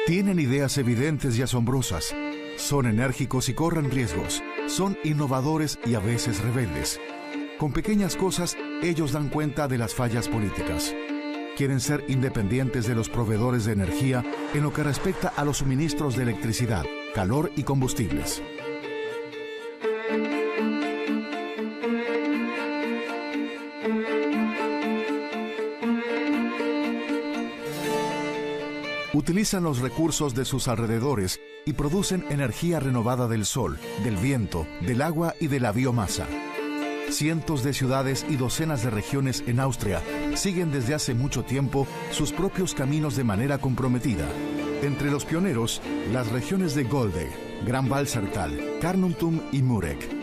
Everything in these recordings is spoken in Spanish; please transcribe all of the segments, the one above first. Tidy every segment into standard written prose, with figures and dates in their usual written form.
Tienen ideas evidentes y asombrosas. Son enérgicos y corren riesgos. Son innovadores y a veces rebeldes. Con pequeñas cosas, ellos dan cuenta de las fallas políticas. Quieren ser independientes de los proveedores de energía en lo que respecta a los suministros de electricidad, calor y combustibles. Utilizan los recursos de sus alrededores y producen energía renovada del sol, del viento, del agua y de la biomasa. Cientos de ciudades y docenas de regiones en Austria siguen desde hace mucho tiempo sus propios caminos de manera comprometida. Entre los pioneros, las regiones de Golde, Gran Walsertal, Carnuntum y Mureck.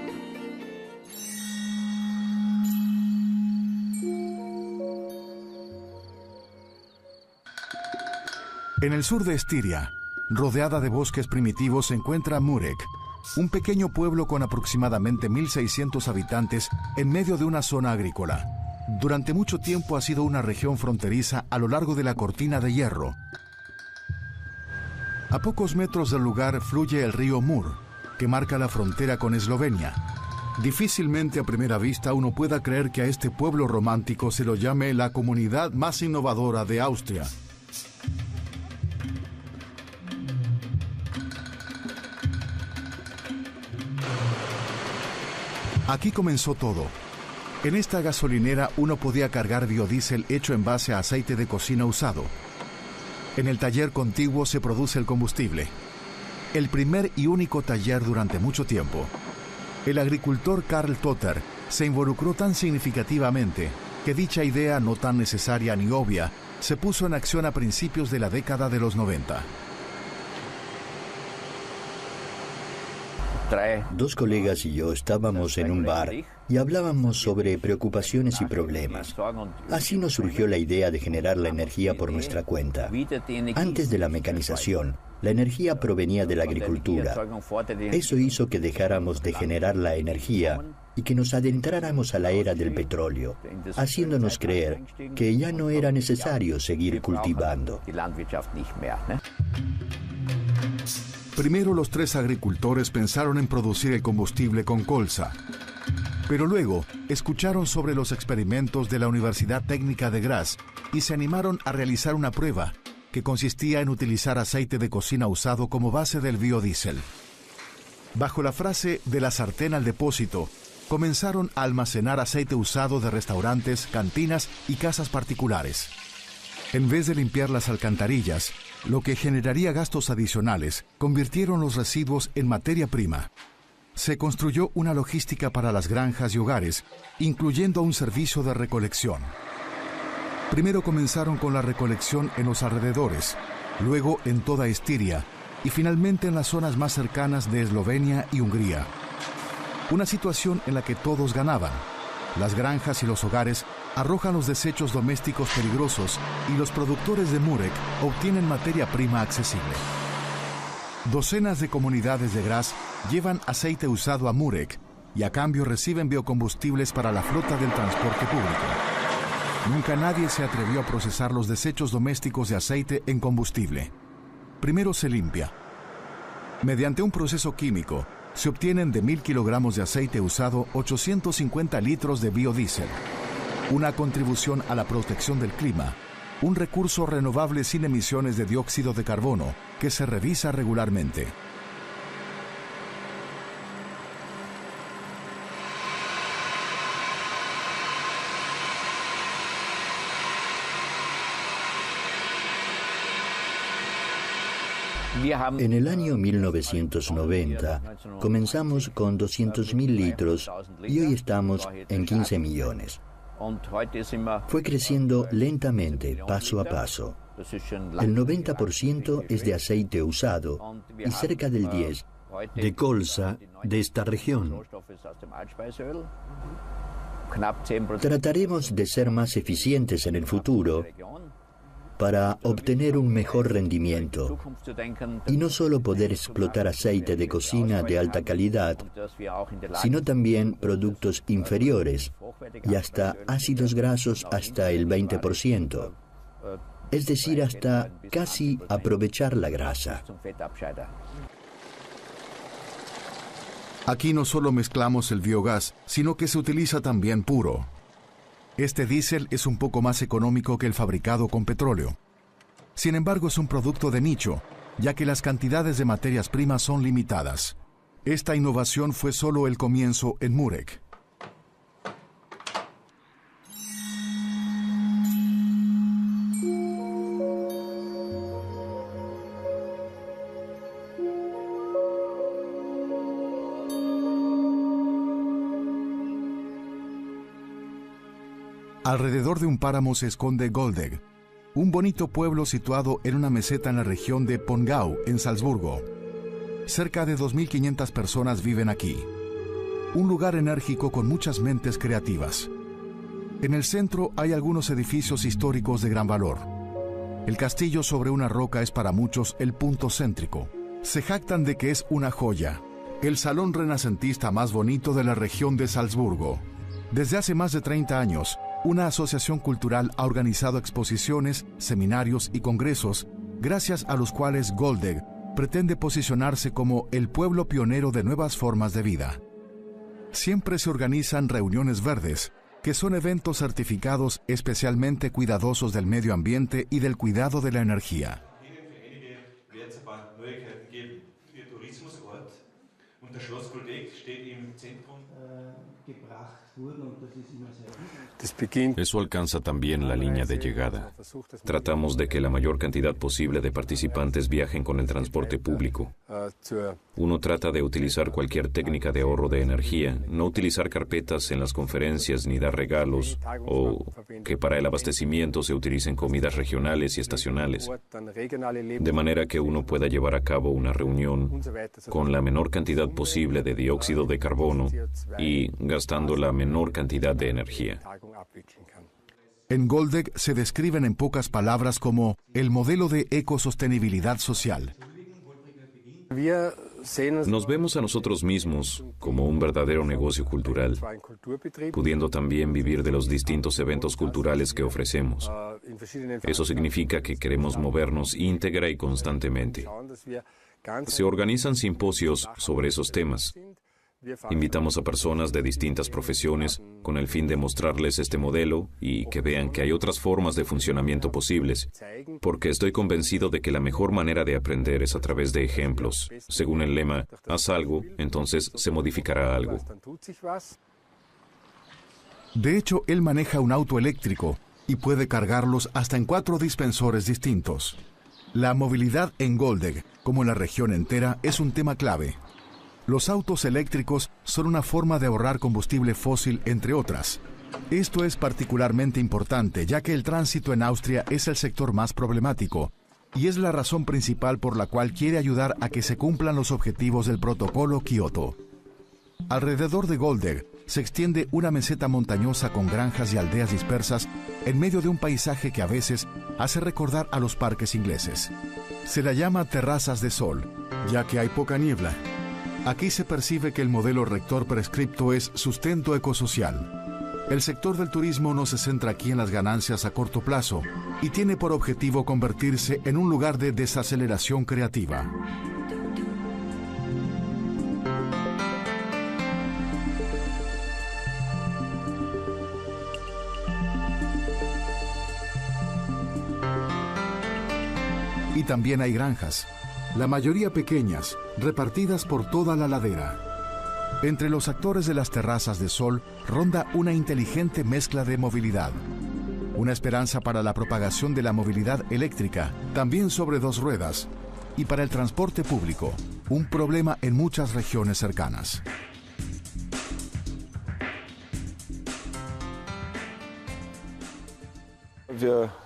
En el sur de Estiria, rodeada de bosques primitivos, se encuentra Mureck, un pequeño pueblo con aproximadamente 1.600 habitantes en medio de una zona agrícola. Durante mucho tiempo ha sido una región fronteriza a lo largo de la Cortina de Hierro. A pocos metros del lugar fluye el río Mur, que marca la frontera con Eslovenia. Difícilmente a primera vista uno pueda creer que a este pueblo romántico se lo llame la comunidad más innovadora de Austria. Aquí comenzó todo. En esta gasolinera uno podía cargar biodiesel hecho en base a aceite de cocina usado. En el taller contiguo se produce el combustible. El primer y único taller durante mucho tiempo. El agricultor Karl Totter se involucró tan significativamente que dicha idea no tan necesaria ni obvia se puso en acción a principios de la década de los 90. Dos colegas y yo estábamos en un bar y hablábamos sobre preocupaciones y problemas. Así nos surgió la idea de generar la energía por nuestra cuenta. Antes de la mecanización, la energía provenía de la agricultura. Eso hizo que dejáramos de generar la energía y que nos adentráramos a la era del petróleo, haciéndonos creer que ya no era necesario seguir cultivando. Primero los tres agricultores pensaron en producir el combustible con colza, pero luego escucharon sobre los experimentos de la Universidad Técnica de Graz y se animaron a realizar una prueba que consistía en utilizar aceite de cocina usado como base del biodiesel. Bajo la frase de la sartén al depósito, comenzaron a almacenar aceite usado de restaurantes, cantinas y casas particulares. En vez de limpiar las alcantarillas, lo que generaría gastos adicionales, convirtieron los residuos en materia prima. Se construyó una logística para las granjas y hogares, incluyendo un servicio de recolección. Primero comenzaron con la recolección en los alrededores, luego en toda Estiria y finalmente en las zonas más cercanas de Eslovenia y Hungría. Una situación en la que todos ganaban. Las granjas y los hogares arrojan los desechos domésticos peligrosos y los productores de Mureck obtienen materia prima accesible. Docenas de comunidades de Graz llevan aceite usado a Mureck y a cambio reciben biocombustibles para la flota del transporte público. Nunca nadie se atrevió a procesar los desechos domésticos de aceite en combustible. Primero se limpia. Mediante un proceso químico, se obtienen de 1.000 kilogramos de aceite usado 850 litros de biodiesel. Una contribución a la protección del clima, un recurso renovable sin emisiones de dióxido de carbono que se revisa regularmente. En el año 1990 comenzamos con 200.000 litros y hoy estamos en 15 millones. Fue creciendo lentamente, paso a paso. El 90% es de aceite usado y cerca del 10% de colza de esta región. Trataremos de ser más eficientes en el futuro para obtener un mejor rendimiento y no solo poder explotar aceite de cocina de alta calidad, sino también productos inferiores y hasta ácidos grasos hasta el 20%. es decir, hasta casi aprovechar la grasa. Aquí no solo mezclamos el biogás, sino que se utiliza también puro. Este diésel es un poco más económico que el fabricado con petróleo. Sin embargo, es un producto de nicho, ya que las cantidades de materias primas son limitadas. Esta innovación fue solo el comienzo en Murek. Alrededor de un páramo se esconde Goldegg, un bonito pueblo situado en una meseta en la región de Pongau, en Salzburgo. Cerca de 2.500 personas viven aquí. Un lugar enérgico con muchas mentes creativas. En el centro hay algunos edificios históricos de gran valor. El castillo sobre una roca es para muchos el punto céntrico. Se jactan de que es una joya, el salón renacentista más bonito de la región de Salzburgo. Desde hace más de 30 años, una asociación cultural ha organizado exposiciones, seminarios y congresos, gracias a los cuales Goldegg pretende posicionarse como el pueblo pionero de nuevas formas de vida. Siempre se organizan reuniones verdes, que son eventos certificados especialmente cuidadosos del medio ambiente y del cuidado de la energía. Eso alcanza también la línea de llegada. Tratamos de que la mayor cantidad posible de participantes viajen con el transporte público. Uno trata de utilizar cualquier técnica de ahorro de energía, no utilizar carpetas en las conferencias ni dar regalos, o que para el abastecimiento se utilicen comidas regionales y estacionales, de manera que uno pueda llevar a cabo una reunión con la menor cantidad posible de dióxido de carbono y gastando la menor cantidad de energía. En Goldegg se describen en pocas palabras como el modelo de ecosostenibilidad social. Nos vemos a nosotros mismos como un verdadero negocio cultural, pudiendo también vivir de los distintos eventos culturales que ofrecemos. Eso significa que queremos movernos íntegra y constantemente. Se organizan simposios sobre esos temas. Invitamos a personas de distintas profesiones con el fin de mostrarles este modelo y que vean que hay otras formas de funcionamiento posibles, porque estoy convencido de que la mejor manera de aprender es a través de ejemplos. Según el lema, haz algo, entonces se modificará algo. De hecho, él maneja un auto eléctrico y puede cargarlos hasta en 4 dispensores distintos. La movilidad en Goldegg, como en la región entera, es un tema clave. Los autos eléctricos son una forma de ahorrar combustible fósil, entre otras. Esto es particularmente importante, ya que el tránsito en Austria es el sector más problemático, y es la razón principal por la cual quiere ayudar a que se cumplan los objetivos del Protocolo Kioto. Alrededor de Goldegg se extiende una meseta montañosa con granjas y aldeas dispersas en medio de un paisaje que a veces hace recordar a los parques ingleses. Se la llama terrazas de sol, ya que hay poca niebla. Aquí se percibe que el modelo rector prescripto es sustento ecosocial. El sector del turismo no se centra aquí en las ganancias a corto plazo y tiene por objetivo convertirse en un lugar de desaceleración creativa. Y también hay granjas, la mayoría pequeñas, repartidas por toda la ladera. Entre los actores de las terrazas de sol ronda una inteligente mezcla de movilidad. Una esperanza para la propagación de la movilidad eléctrica, también sobre 2 ruedas, y para el transporte público, un problema en muchas regiones cercanas.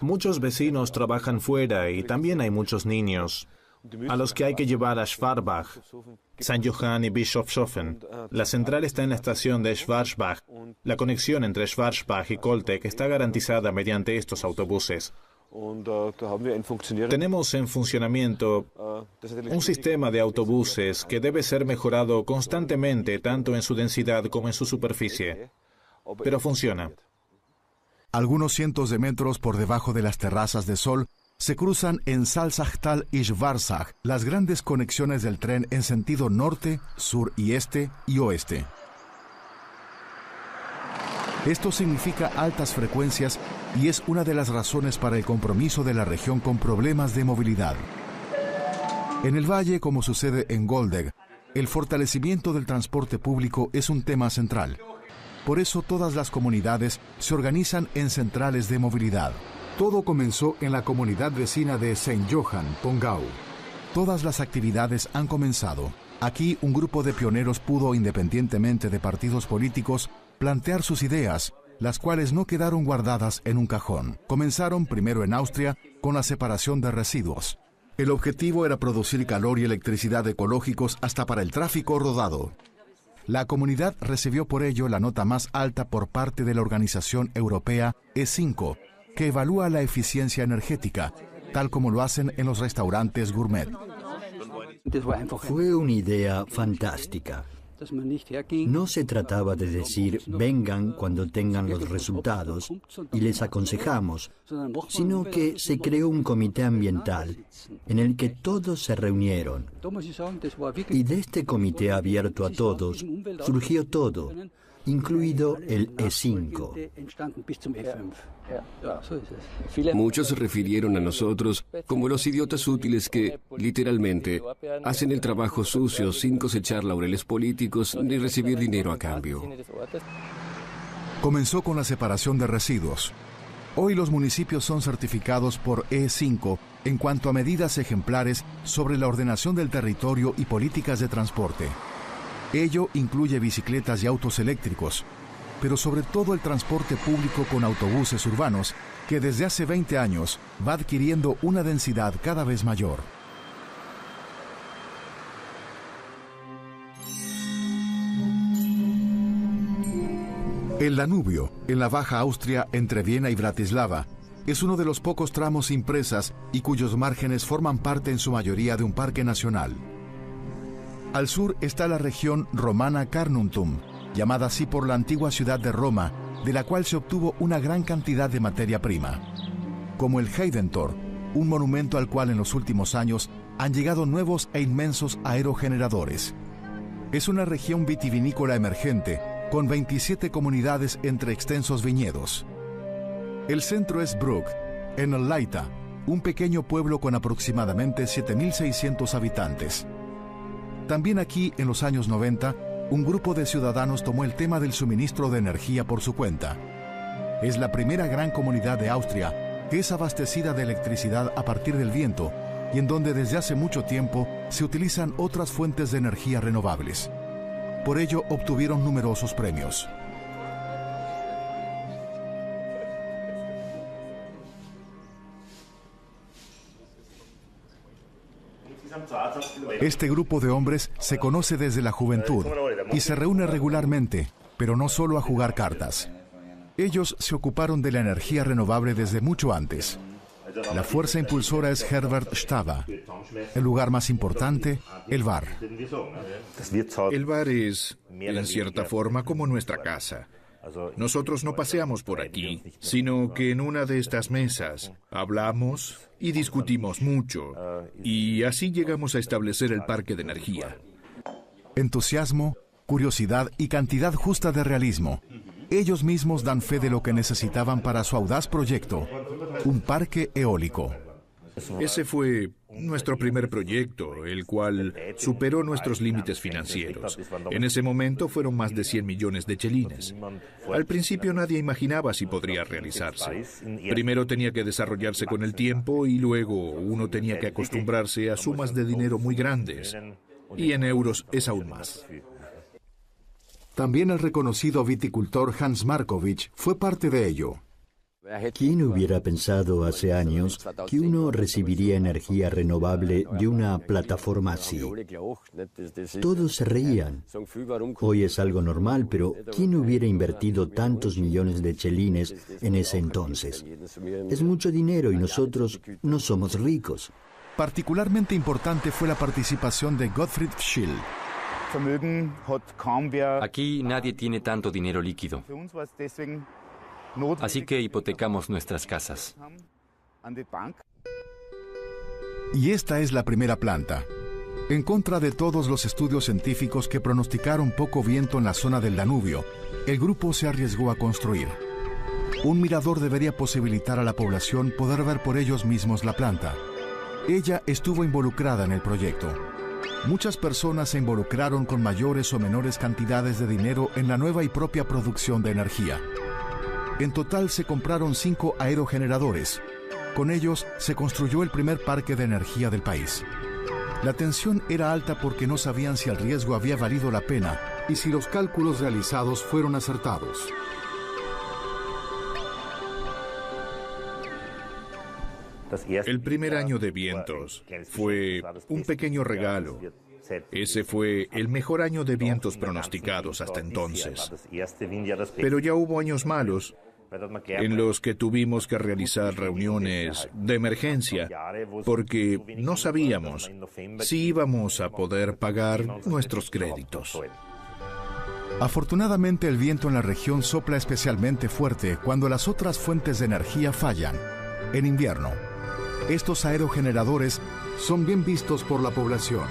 Muchos vecinos trabajan fuera y también hay muchos niños, a los que hay que llevar a Schwarbach, San Johann y Bischofshofen. La central está en la estación de Schwarzbach. La conexión entre Schwarzbach y Koltek está garantizada mediante estos autobuses. Tenemos en funcionamiento un sistema de autobuses que debe ser mejorado constantemente, tanto en su densidad como en su superficie. Pero funciona. Algunos cientos de metros por debajo de las terrazas de sol Se cruzan en Salzachtal y Schwarzach las grandes conexiones del tren en sentido norte, sur y este y oeste. Esto significa altas frecuencias y es una de las razones para el compromiso de la región con problemas de movilidad. En el valle, como sucede en Goldegg, el fortalecimiento del transporte público es un tema central. Por eso todas las comunidades se organizan en centrales de movilidad. Todo comenzó en la comunidad vecina de St. Johann, Pongau. Todas las actividades han comenzado. Aquí un grupo de pioneros pudo, independientemente de partidos políticos, plantear sus ideas, las cuales no quedaron guardadas en un cajón. Comenzaron primero en Austria con la separación de residuos. El objetivo era producir calor y electricidad ecológicos hasta para el tráfico rodado. La comunidad recibió por ello la nota más alta por parte de la organización europea E5, que evalúa la eficiencia energética, tal como lo hacen en los restaurantes gourmet. Fue una idea fantástica. No se trataba de decir, vengan cuando tengan los resultados y les aconsejamos, sino que se creó un comité ambiental en el que todos se reunieron. Y de este comité abierto a todos surgió todo, incluido el E5. Muchos se refirieron a nosotros como los idiotas útiles que, literalmente, hacen el trabajo sucio sin cosechar laureles políticos ni recibir dinero a cambio. Comenzó con la separación de residuos. Hoy los municipios son certificados por E5 en cuanto a medidas ejemplares sobre la ordenación del territorio y políticas de transporte. Ello incluye bicicletas y autos eléctricos, pero sobre todo el transporte público con autobuses urbanos, que desde hace 20 años va adquiriendo una densidad cada vez mayor. El Danubio, en la Baja Austria entre Viena y Bratislava, es uno de los pocos tramos sin presas y cuyos márgenes forman parte en su mayoría de un parque nacional. Al sur está la región romana Carnuntum, llamada así por la antigua ciudad de Roma, de la cual se obtuvo una gran cantidad de materia prima. Como el Heidentor, un monumento al cual en los últimos años han llegado nuevos e inmensos aerogeneradores. Es una región vitivinícola emergente, con 27 comunidades entre extensos viñedos. El centro es Brugg, en el Leita, un pequeño pueblo con aproximadamente 7.600 habitantes. También aquí, en los años 90, un grupo de ciudadanos tomó el tema del suministro de energía por su cuenta. Es la primera gran comunidad de Austria que es abastecida de electricidad a partir del viento y en donde desde hace mucho tiempo se utilizan otras fuentes de energía renovables. Por ello obtuvieron numerosos premios. Este grupo de hombres se conoce desde la juventud y se reúne regularmente, pero no solo a jugar cartas. Ellos se ocuparon de la energía renovable desde mucho antes. La fuerza impulsora es Herbert Stava. El lugar más importante, el bar. El bar es, en cierta forma, como nuestra casa. Nosotros no paseamos por aquí, sino que en una de estas mesas hablamos y discutimos mucho, y así llegamos a establecer el parque de energía. Entusiasmo, curiosidad y cantidad justa de realismo. Ellos mismos dan fe de lo que necesitaban para su audaz proyecto, un parque eólico. Ese fue nuestro primer proyecto, el cual superó nuestros límites financieros. En ese momento fueron más de 100 millones de chelines. Al principio nadie imaginaba si podría realizarse. Primero tenía que desarrollarse con el tiempo y luego uno tenía que acostumbrarse a sumas de dinero muy grandes. Y en euros es aún más. También el reconocido viticultor Hans Markovich fue parte de ello. ¿Quién hubiera pensado hace años que uno recibiría energía renovable de una plataforma así? Todos se reían. Hoy es algo normal, pero ¿quién hubiera invertido tantos millones de chelines en ese entonces? Es mucho dinero y nosotros no somos ricos. Particularmente importante fue la participación de Gottfried Schill. Aquí nadie tiene tanto dinero líquido. Así que hipotecamos nuestras casas. Y esta es la primera planta. En contra de todos los estudios científicos que pronosticaron poco viento en la zona del Danubio, el grupo se arriesgó a construir. Un mirador debería posibilitar a la población poder ver por ellos mismos la planta. Ella estuvo involucrada en el proyecto. Muchas personas se involucraron con mayores o menores cantidades de dinero en la nueva y propia producción de energía. En total se compraron 5 aerogeneradores. Con ellos se construyó el primer parque de energía del país. La tensión era alta porque no sabían si el riesgo había valido la pena y si los cálculos realizados fueron acertados. El primer año de vientos fue un pequeño regalo. Ese fue el mejor año de vientos pronosticados hasta entonces. Pero ya hubo años malos en los que tuvimos que realizar reuniones de emergencia porque no sabíamos si íbamos a poder pagar nuestros créditos. Afortunadamente, el viento en la región sopla especialmente fuerte cuando las otras fuentes de energía fallan. En invierno, estos aerogeneradores son bien vistos por la población.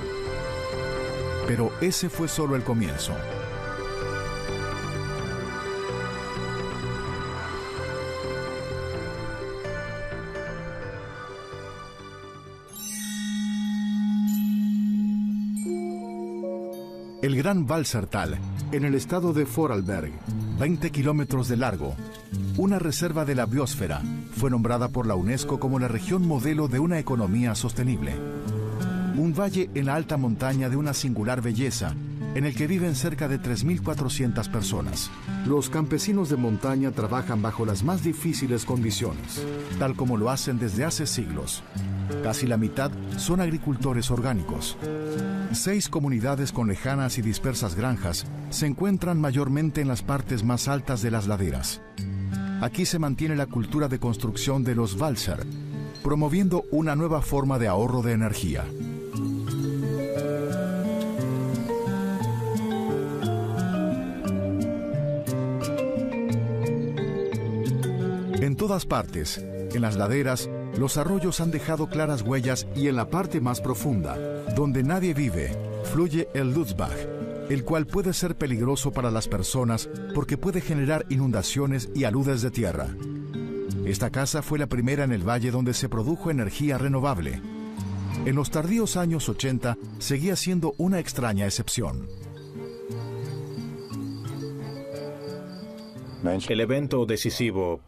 Pero ese fue solo el comienzo. El Gran Walsertal, en el estado de Vorarlberg, 20 kilómetros de largo, una reserva de la biosfera, fue nombrada por la UNESCO como la región modelo de una economía sostenible. Un valle en la alta montaña de una singular belleza, en el que viven cerca de 3.400 personas. Los campesinos de montaña trabajan bajo las más difíciles condiciones, tal como lo hacen desde hace siglos. Casi la mitad son agricultores orgánicos. 6 comunidades con lejanas y dispersas granjas se encuentran mayormente en las partes más altas de las laderas. Aquí se mantiene la cultura de construcción de los Walser, promoviendo una nueva forma de ahorro de energía. En todas partes, en las laderas, los arroyos han dejado claras huellas y en la parte más profunda, donde nadie vive, fluye el Lutzbach, el cual puede ser peligroso para las personas porque puede generar inundaciones y aludes de tierra. Esta casa fue la primera en el valle donde se produjo energía renovable. En los tardíos años 80 seguía siendo una extraña excepción. El evento decisivo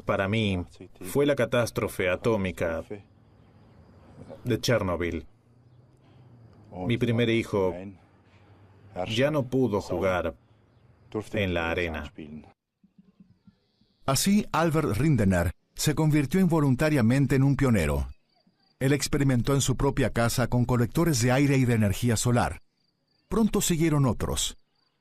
para mí fue la catástrofe atómica de Chernobyl. Mi primer hijo ya no pudo jugar en la arena. Así, Albert Rindener se convirtió involuntariamente en un pionero. Él experimentó en su propia casa con colectores de aire y de energía solar. Pronto siguieron otros.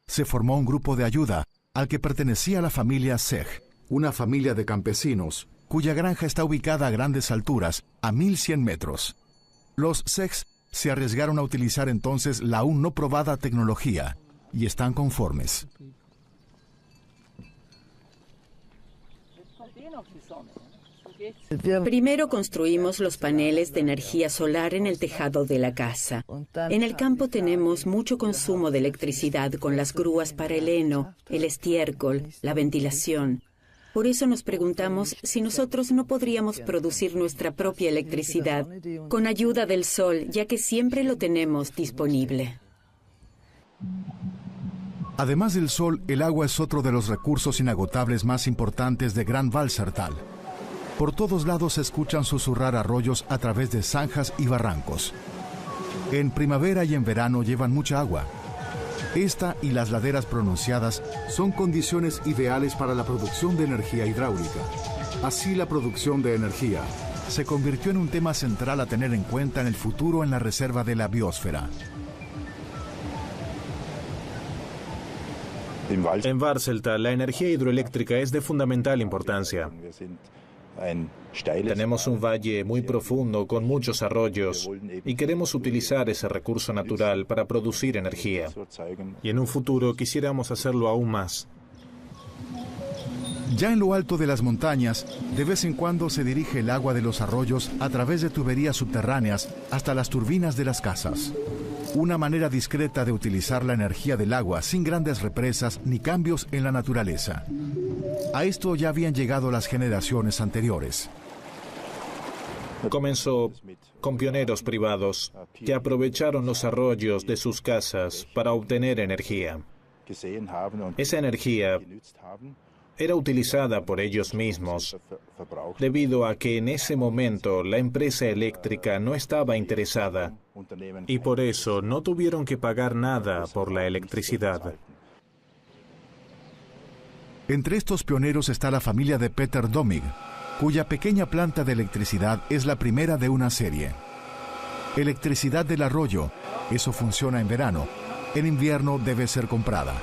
Se formó un grupo de ayuda al que pertenecía la familia Seg, una familia de campesinos, cuya granja está ubicada a grandes alturas, a 1.100 metros. Los Segs se arriesgaron a utilizar entonces la aún no probada tecnología y están conformes. Primero construimos los paneles de energía solar en el tejado de la casa. En el campo tenemos mucho consumo de electricidad con las grúas para el heno, el estiércol, la ventilación. Por eso nos preguntamos si nosotros no podríamos producir nuestra propia electricidad con ayuda del sol, ya que siempre lo tenemos disponible. Además del sol, el agua es otro de los recursos inagotables más importantes de Gran Walsertal. Por todos lados se escuchan susurrar arroyos a través de zanjas y barrancos. En primavera y en verano llevan mucha agua. Esta y las laderas pronunciadas son condiciones ideales para la producción de energía hidráulica. Así, la producción de energía se convirtió en un tema central a tener en cuenta en el futuro en la reserva de la biosfera. En Walsertal, la energía hidroeléctrica es de fundamental importancia. Tenemos un valle muy profundo con muchos arroyos y queremos utilizar ese recurso natural para producir energía. Y en un futuro quisiéramos hacerlo aún más. Ya en lo alto de las montañas, de vez en cuando se dirige el agua de los arroyos a través de tuberías subterráneas hasta las turbinas de las casas. Una manera discreta de utilizar la energía del agua sin grandes represas ni cambios en la naturaleza. A esto ya habían llegado las generaciones anteriores. Comenzó con pioneros privados que aprovecharon los arroyos de sus casas para obtener energía. Esa energía era utilizada por ellos mismos, debido a que en ese momento la empresa eléctrica no estaba interesada y por eso no tuvieron que pagar nada por la electricidad. Entre estos pioneros está la familia de Peter Domig, cuya pequeña planta de electricidad es la primera de una serie. Electricidad del arroyo, eso funciona en verano, en invierno debe ser comprada.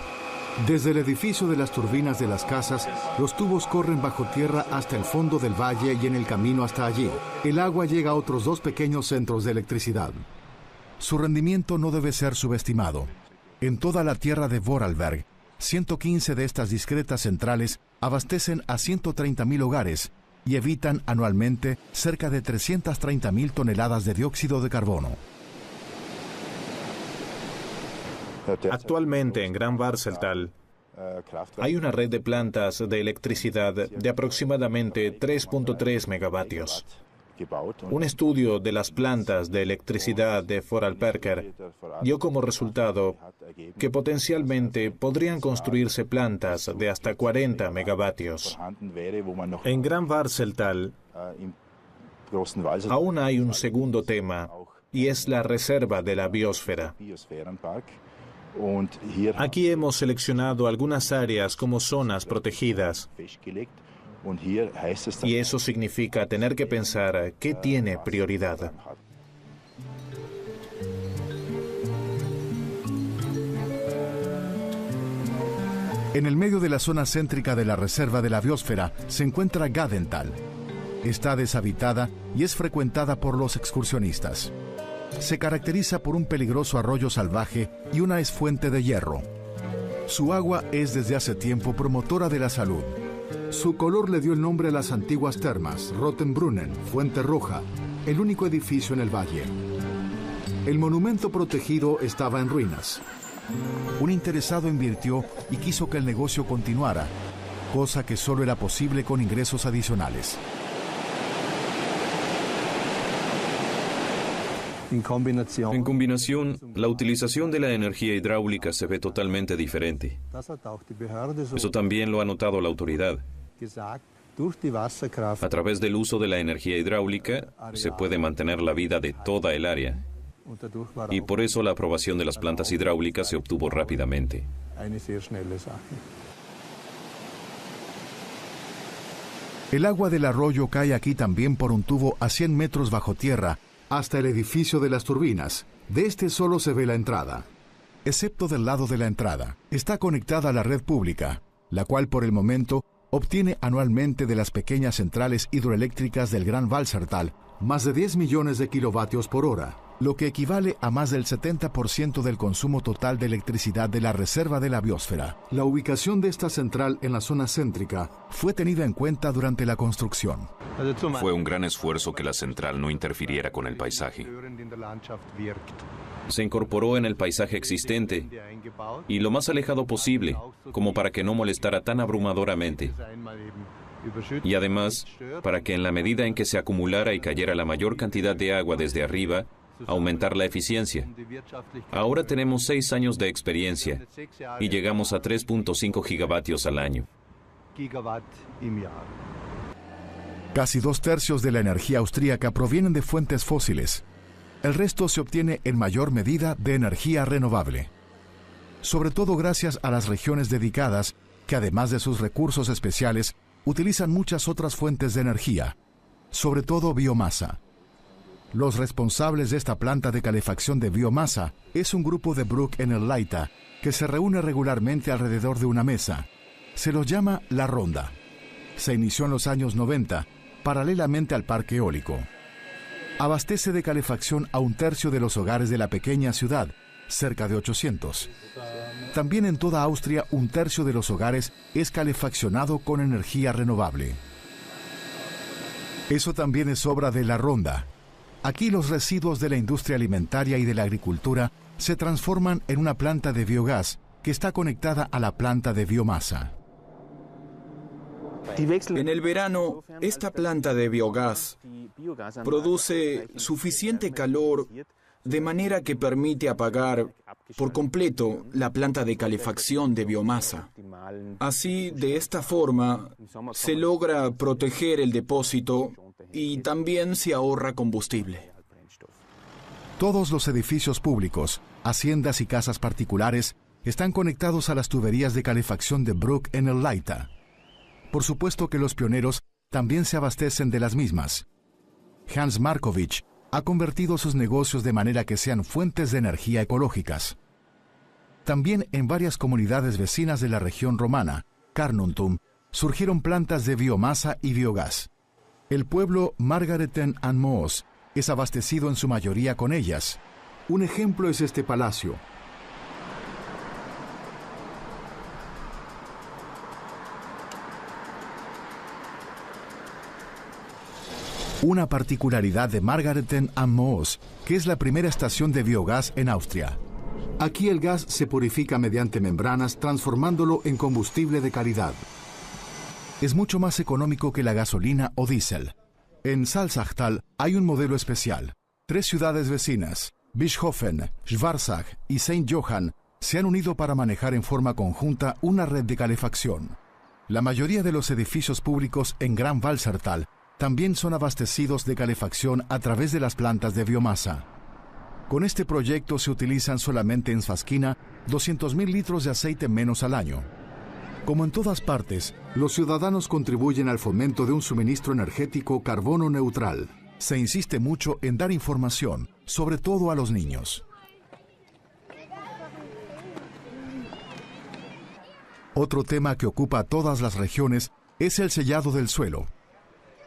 Desde el edificio de las turbinas de las casas, los tubos corren bajo tierra hasta el fondo del valle y en el camino hasta allí, el agua llega a otros 2 pequeños centros de electricidad. Su rendimiento no debe ser subestimado. En toda la tierra de Vorarlberg, 115 de estas discretas centrales abastecen a 130.000 hogares y evitan anualmente cerca de 330.000 toneladas de dióxido de carbono. Actualmente en Gran Barceltal hay una red de plantas de electricidad de aproximadamente 3.3 megavatios. Un estudio de las plantas de electricidad de Vorarlberg dio como resultado que potencialmente podrían construirse plantas de hasta 40 megavatios. En Gran Barceltal aún hay un segundo tema, y es la reserva de la biosfera. Aquí hemos seleccionado algunas áreas como zonas protegidas. Y eso significa tener que pensar qué tiene prioridad. En el medio de la zona céntrica de la reserva de la biosfera se encuentra Gadental. Está deshabitada y es frecuentada por los excursionistas. Se caracteriza por un peligroso arroyo salvaje y una fuente de hierro. Su agua es desde hace tiempo promotora de la salud. Su color le dio el nombre a las antiguas termas, Rotenbrunnen, Fuente Roja, el único edificio en el valle. El monumento protegido estaba en ruinas. Un interesado invirtió y quiso que el negocio continuara, cosa que solo era posible con ingresos adicionales. En combinación, la utilización de la energía hidráulica se ve totalmente diferente. Eso también lo ha notado la autoridad. A través del uso de la energía hidráulica se puede mantener la vida de toda el área. Y por eso la aprobación de las plantas hidráulicas se obtuvo rápidamente. El agua del arroyo cae aquí también por un tubo a 100 metros bajo tierra, hasta el edificio de las turbinas. De este solo se ve la entrada. Excepto del lado de la entrada, está conectada a la red pública, la cual por el momento obtiene anualmente de las pequeñas centrales hidroeléctricas del Gran Barceltal más de 10 millones de kilovatios por hora, lo que equivale a más del 70% del consumo total de electricidad de la reserva de la biosfera. La ubicación de esta central en la zona céntrica fue tenida en cuenta durante la construcción. Fue un gran esfuerzo que la central no interfiriera con el paisaje. Se incorporó en el paisaje existente y lo más alejado posible, como para que no molestara tan abrumadoramente. Y además, para que en la medida en que se acumulara y cayera la mayor cantidad de agua desde arriba, aumentar la eficiencia. Ahora tenemos 6 años de experiencia y llegamos a 3.5 gigavatios al año. Casi 2/3 de la energía austríaca provienen de fuentes fósiles. El resto se obtiene en mayor medida de energía renovable. Sobre todo gracias a las regiones dedicadas, que además de sus recursos especiales, utilizan muchas otras fuentes de energía, sobre todo biomasa. Los responsables de esta planta de calefacción de biomasa es un grupo de Bruck en el Leita, que se reúne regularmente alrededor de una mesa. Se los llama La Ronda. Se inició en los años 90, paralelamente al parque eólico. Abastece de calefacción a 1/3 de los hogares de la pequeña ciudad, cerca de 800. También en toda Austria, un tercio de los hogares es calefaccionado con energía renovable. Eso también es obra de La Ronda. Aquí los residuos de la industria alimentaria y de la agricultura se transforman en una planta de biogás que está conectada a la planta de biomasa. En el verano, esta planta de biogás produce suficiente calor de manera que permite apagar por completo la planta de calefacción de biomasa. Así, de esta forma, se logra proteger el depósito y también se ahorra combustible. Todos los edificios públicos, haciendas y casas particulares están conectados a las tuberías de calefacción de Bruck en el Leitha. Por supuesto que los pioneros también se abastecen de las mismas. Hans Markovich ha convertido sus negocios de manera que sean fuentes de energía ecológicas. También en varias comunidades vecinas de la región romana, Carnuntum, surgieron plantas de biomasa y biogás. El pueblo Margareten an Moos es abastecido en su mayoría con ellas. Un ejemplo es este palacio. Una particularidad de Margareten am Moos, que es la primera estación de biogás en Austria. Aquí el gas se purifica mediante membranas, transformándolo en combustible de calidad. Es mucho más económico que la gasolina o diésel. En Salzachtal hay un modelo especial. 3 ciudades vecinas, Bischofchen, Schwarzach y St. Johann, se han unido para manejar en forma conjunta una red de calefacción. La mayoría de los edificios públicos en Gran Walsertal también son abastecidos de calefacción a través de las plantas de biomasa. Con este proyecto se utilizan solamente en Svaskina 200.000 litros de aceite menos al año. Como en todas partes, los ciudadanos contribuyen al fomento de un suministro energético carbono neutral. Se insiste mucho en dar información, sobre todo a los niños. Otro tema que ocupa a todas las regiones es el sellado del suelo.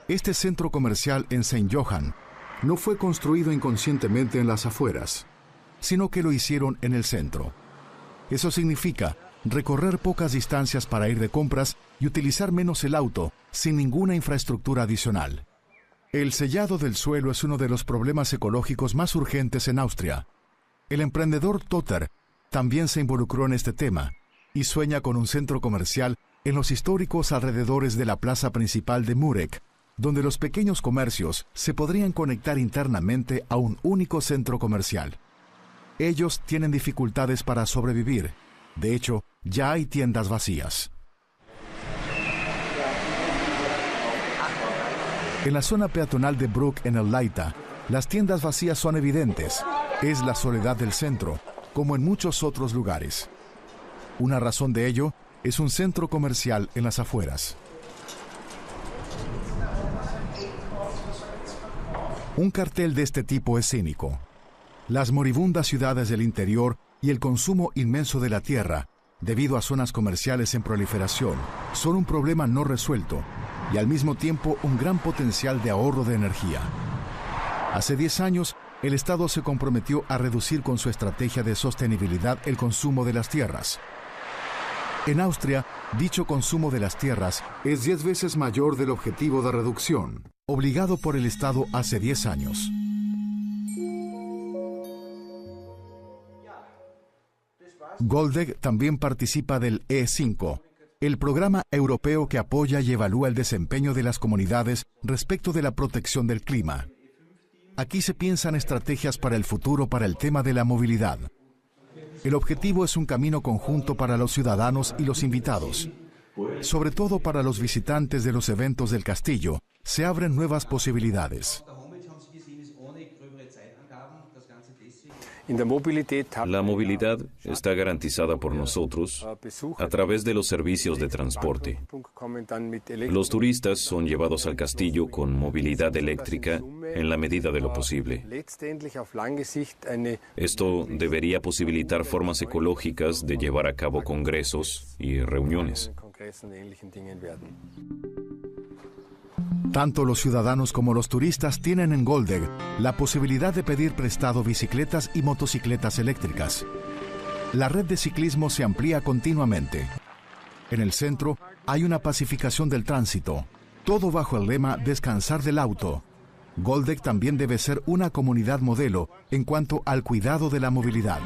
Este centro comercial en St. Johann no fue construido inconscientemente en las afueras, sino que lo hicieron en el centro. Eso significa recorrer pocas distancias para ir de compras y utilizar menos el auto, sin ninguna infraestructura adicional. El sellado del suelo es uno de los problemas ecológicos más urgentes en Austria. El emprendedor Totter también se involucró en este tema y sueña con un centro comercial en los históricos alrededores de la plaza principal de Murek, donde los pequeños comercios se podrían conectar internamente a un único centro comercial. Ellos tienen dificultades para sobrevivir. De hecho, ya hay tiendas vacías. En la zona peatonal de Bruck en el Leitha, las tiendas vacías son evidentes. Es la soledad del centro, como en muchos otros lugares. Una razón de ello es un centro comercial en las afueras. Un cartel de este tipo es cínico. Las moribundas ciudades del interior y el consumo inmenso de la tierra, debido a zonas comerciales en proliferación, son un problema no resuelto y al mismo tiempo un gran potencial de ahorro de energía. Hace 10 años, el Estado se comprometió a reducir con su estrategia de sostenibilidad el consumo de las tierras. En Austria, dicho consumo de las tierras es 10 veces mayor del objetivo de reducción, obligado por el Estado hace 10 años. Goldegg también participa del E5, el programa europeo que apoya y evalúa el desempeño de las comunidades respecto de la protección del clima. Aquí se piensan estrategias para el futuro para el tema de la movilidad. El objetivo es un camino conjunto para los ciudadanos y los invitados. Sobre todo para los visitantes de los eventos del castillo, se abren nuevas posibilidades. La movilidad está garantizada por nosotros a través de los servicios de transporte. Los turistas son llevados al castillo con movilidad eléctrica en la medida de lo posible. Esto debería posibilitar formas ecológicas de llevar a cabo congresos y reuniones. Tanto los ciudadanos como los turistas tienen en Goldegg la posibilidad de pedir prestado bicicletas y motocicletas eléctricas. la red de ciclismo se amplía continuamente. En el centro hay una pacificación del tránsito, todo bajo el lema Descansar del auto. Goldeck también debe ser una comunidad modelo en cuanto al cuidado de la movilidad.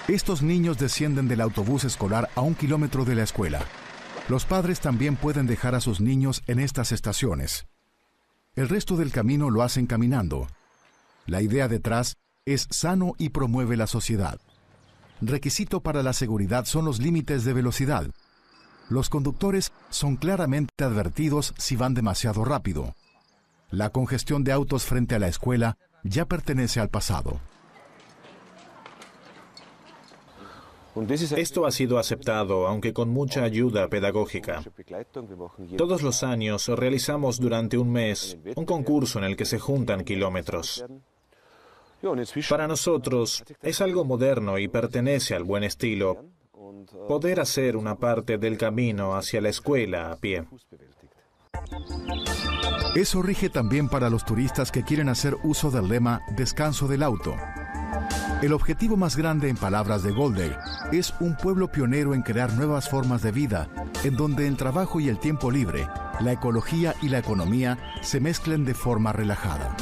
Estos niños descienden del autobús escolar a 1 kilómetro de la escuela. Los padres también pueden dejar a sus niños en estas estaciones. El resto del camino lo hacen caminando. La idea detrás es sano y promueve la sociedad. Requisito para la seguridad son los límites de velocidad. Los conductores son claramente advertidos si van demasiado rápido. La congestión de autos frente a la escuela ya pertenece al pasado. Esto ha sido aceptado, aunque con mucha ayuda pedagógica. Todos los años realizamos durante un mes un concurso en el que se juntan kilómetros. Para nosotros es algo moderno y pertenece al buen estilo poder hacer una parte del camino hacia la escuela a pie. Eso rige también para los turistas que quieren hacer uso del lema Descanso del auto. El objetivo más grande, en palabras de Goldeck, es un pueblo pionero en crear nuevas formas de vida, en donde el trabajo y el tiempo libre, la ecología y la economía se mezclen de forma relajada.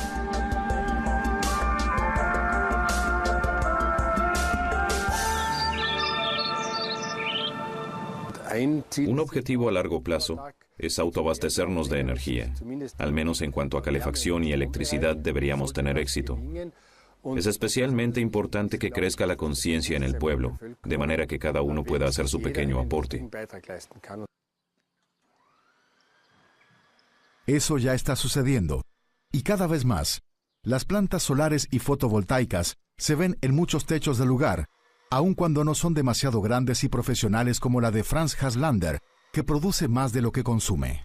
Un objetivo a largo plazo es autoabastecernos de energía. Al menos en cuanto a calefacción y electricidad deberíamos tener éxito. Es especialmente importante que crezca la conciencia en el pueblo, de manera que cada uno pueda hacer su pequeño aporte. Eso ya está sucediendo, y cada vez más. Las plantas solares y fotovoltaicas se ven en muchos techos del lugar, aun cuando no son demasiado grandes y profesionales como la de Franz Haslander, que produce más de lo que consume.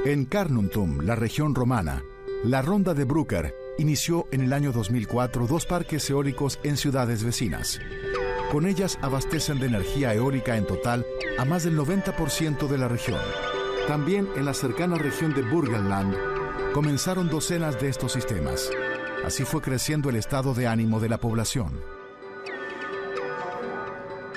En Carnuntum, la región romana, la Ronda de Brugger inició en el año 2004 2 parques eólicos en ciudades vecinas. Con ellas abastecen de energía eólica en total a más del 90% de la región. También en la cercana región de Burgenland comenzaron docenas de estos sistemas. Así fue creciendo el estado de ánimo de la población.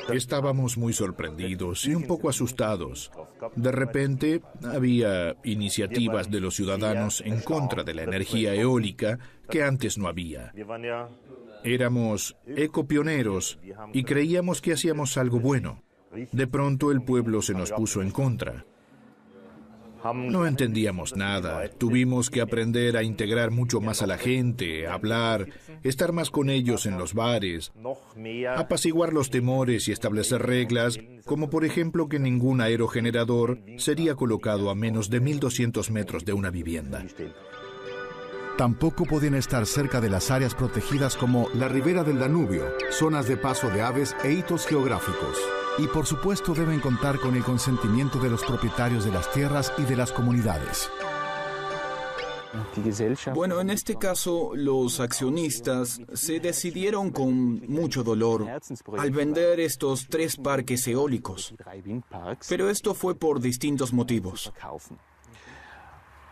Estábamos muy sorprendidos y un poco asustados. De repente, había iniciativas de los ciudadanos en contra de la energía eólica que antes no había. Éramos ecopioneros y creíamos que hacíamos algo bueno. De pronto el pueblo se nos puso en contra. No entendíamos nada. Tuvimos que aprender a integrar mucho más a la gente, hablar, estar más con ellos en los bares, apaciguar los temores y establecer reglas, como por ejemplo que ningún aerogenerador sería colocado a menos de 1.200 metros de una vivienda. Tampoco podían estar cerca de las áreas protegidas como la ribera del Danubio, zonas de paso de aves e hitos geográficos. Y por supuesto deben contar con el consentimiento de los propietarios de las tierras y de las comunidades. Bueno, en este caso, los accionistas se decidieron con mucho dolor al vender estos 3 parques eólicos. Pero esto fue por distintos motivos.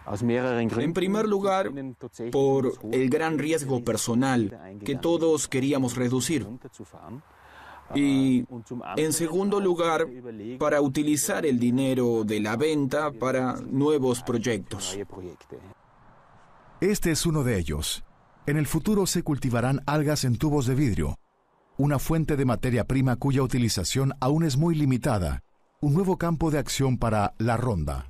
En primer lugar, por el gran riesgo personal que todos queríamos reducir. Y, en segundo lugar, para utilizar el dinero de la venta para nuevos proyectos. Este es uno de ellos. En el futuro se cultivarán algas en tubos de vidrio, una fuente de materia prima cuya utilización aún es muy limitada, un nuevo campo de acción para la Ronda.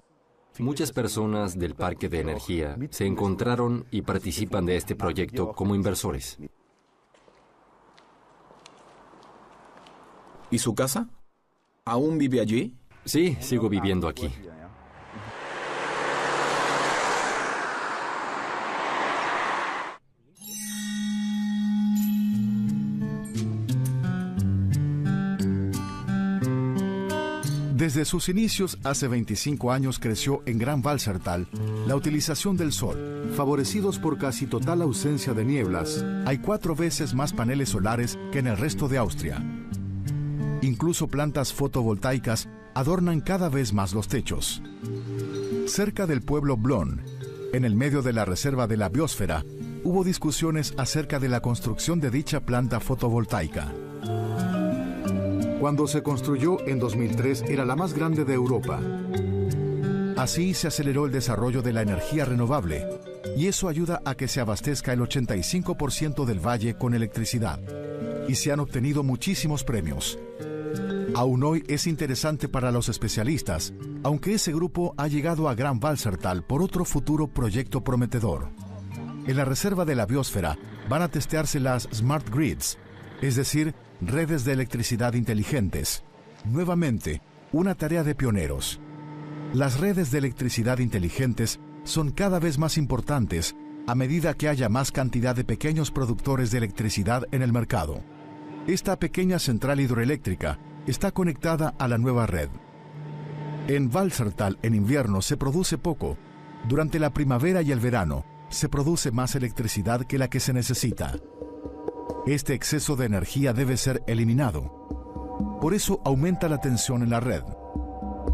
Muchas personas del parque de energía se encontraron y participan de este proyecto como inversores. ¿Y su casa? ¿Aún vive allí? Sí, sigo viviendo aquí. Desde sus inicios, hace 25 años, creció en Gran Walsertal la utilización del sol. Favorecidos por casi total ausencia de nieblas, hay 4 veces más paneles solares que en el resto de Austria. Incluso plantas fotovoltaicas adornan cada vez más los techos. Cerca del pueblo Blon, en el medio de la reserva de la biosfera, hubo discusiones acerca de la construcción de dicha planta fotovoltaica. Cuando se construyó en 2003 era la más grande de Europa. Así se aceleró el desarrollo de la energía renovable y eso ayuda a que se abastezca el 85% del valle con electricidad. Y se han obtenido muchísimos premios. Aún hoy es interesante para los especialistas, aunque ese grupo ha llegado a Gran Walsertal por otro futuro proyecto prometedor. En la reserva de la biosfera van a testearse las Smart Grids, es decir, redes de electricidad inteligentes. Nuevamente, una tarea de pioneros. Las redes de electricidad inteligentes son cada vez más importantes a medida que haya más cantidad de pequeños productores de electricidad en el mercado. Esta pequeña central hidroeléctrica está conectada a la nueva red. En Walsertal, en invierno, se produce poco. Durante la primavera y el verano, se produce más electricidad que la que se necesita. Este exceso de energía debe ser eliminado. Por eso aumenta la tensión en la red.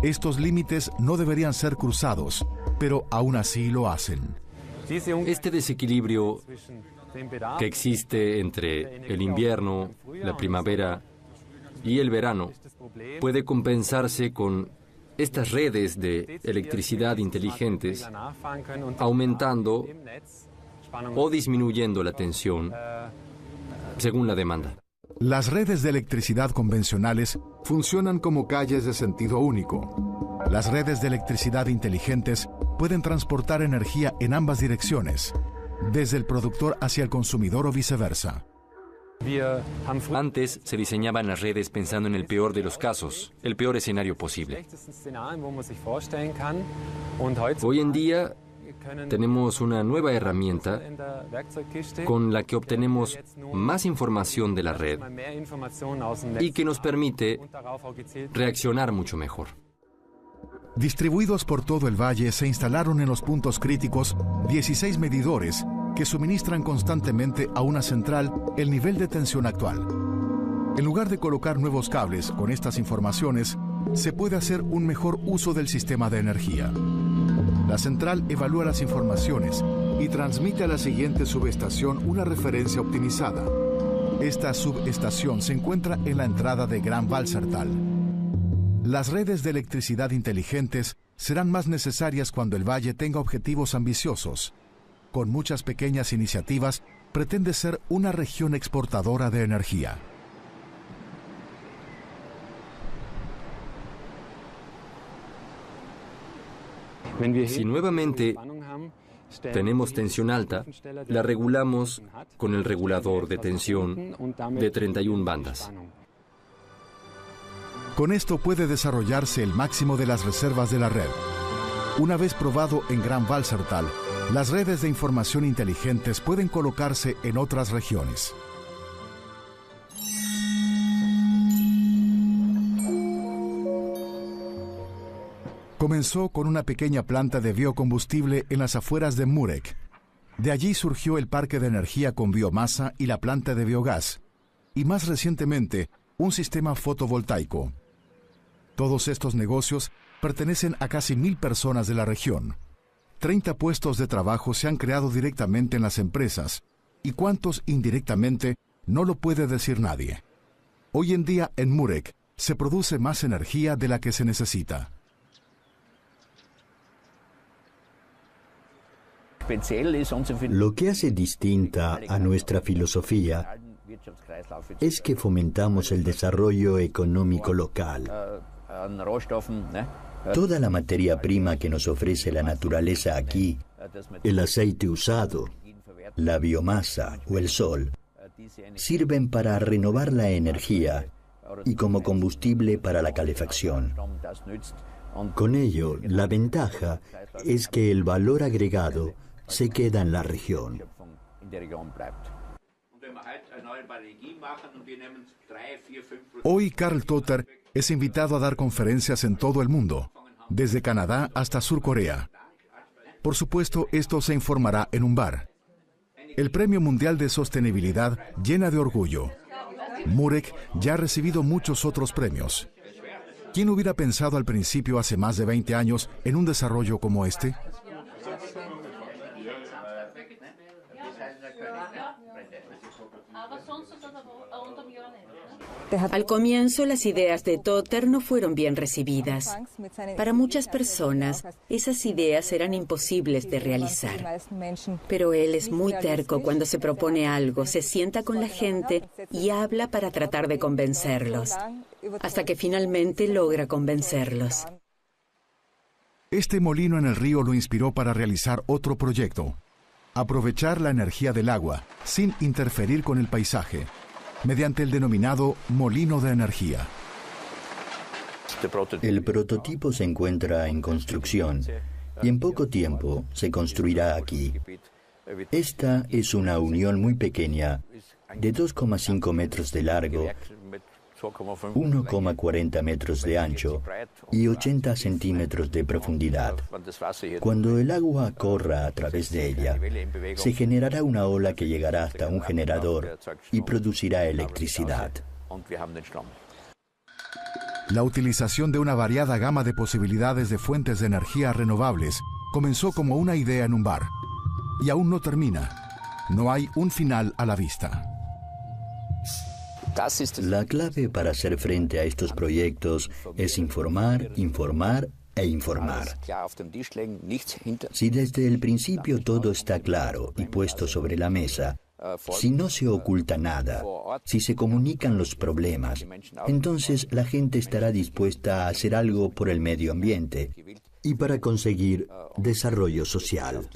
Estos límites no deberían ser cruzados, pero aún así lo hacen. Este desequilibrio que existe entre el invierno, la primavera y el verano puede compensarse con estas redes de electricidad inteligentes, aumentando o disminuyendo la tensión según la demanda. Las redes de electricidad convencionales funcionan como calles de sentido único. Las redes de electricidad inteligentes pueden transportar energía en ambas direcciones, desde el productor hacia el consumidor o viceversa. Antes se diseñaban las redes pensando en el peor de los casos, el peor escenario posible. Hoy en día tenemos una nueva herramienta con la que obtenemos más información de la red y que nos permite reaccionar mucho mejor. Distribuidos por todo el valle, se instalaron en los puntos críticos 16 medidores que suministran constantemente a una central el nivel de tensión actual. En lugar de colocar nuevos cables con estas informaciones, se puede hacer un mejor uso del sistema de energía. La central evalúa las informaciones y transmite a la siguiente subestación una referencia optimizada. Esta subestación se encuentra en la entrada de Gran Walsertal. Las redes de electricidad inteligentes serán más necesarias cuando el valle tenga objetivos ambiciosos. Con muchas pequeñas iniciativas, pretende ser una región exportadora de energía. Si nuevamente tenemos tensión alta, la regulamos con el regulador de tensión de 31 bandas. Con esto puede desarrollarse el máximo de las reservas de la red. Una vez probado en Gran Walsertal, las redes de información inteligentes pueden colocarse en otras regiones. Comenzó con una pequeña planta de biocombustible en las afueras de Murek. De allí surgió el parque de energía con biomasa y la planta de biogás, y más recientemente, un sistema fotovoltaico. Todos estos negocios pertenecen a casi 1000 personas de la región. 30 puestos de trabajo se han creado directamente en las empresas, y cuántos indirectamente no lo puede decir nadie. Hoy en día en Murek se produce más energía de la que se necesita. Lo que hace distinta a nuestra filosofía es que fomentamos el desarrollo económico local. Toda la materia prima que nos ofrece la naturaleza aquí, el aceite usado, la biomasa o el sol, sirven para renovar la energía y como combustible para la calefacción. Con ello, la ventaja es que el valor agregado se queda en la región. Hoy Karl Totter Es invitado a dar conferencias en todo el mundo, desde Canadá hasta Sur Corea. Por supuesto, esto se informará en un bar. El Premio Mundial de Sostenibilidad llena de orgullo. Murek ya ha recibido muchos otros premios. ¿Quién hubiera pensado al principio, hace más de 20 años, en un desarrollo como este? Al comienzo, las ideas de Totter no fueron bien recibidas. Para muchas personas, esas ideas eran imposibles de realizar. Pero él es muy terco cuando se propone algo, se sienta con la gente y habla para tratar de convencerlos, hasta que finalmente logra convencerlos. Este molino en el río lo inspiró para realizar otro proyecto: aprovechar la energía del agua sin interferir con el paisaje, mediante el denominado molino de energía. El prototipo se encuentra en construcción y en poco tiempo se construirá aquí. Esta es una unión muy pequeña, de 2,5 metros de largo, 1,40 metros de ancho y 80 centímetros de profundidad. Cuando el agua corra a través de ella, se generará una ola que llegará hasta un generador y producirá electricidad. La utilización de una variada gama de posibilidades de fuentes de energía renovables comenzó como una idea en un bar. Y aún no termina. No hay un final a la vista. La clave para hacer frente a estos proyectos es informar, informar e informar. Si desde el principio todo está claro y puesto sobre la mesa, si no se oculta nada, si se comunican los problemas, entonces la gente estará dispuesta a hacer algo por el medio ambiente y para conseguir desarrollo social.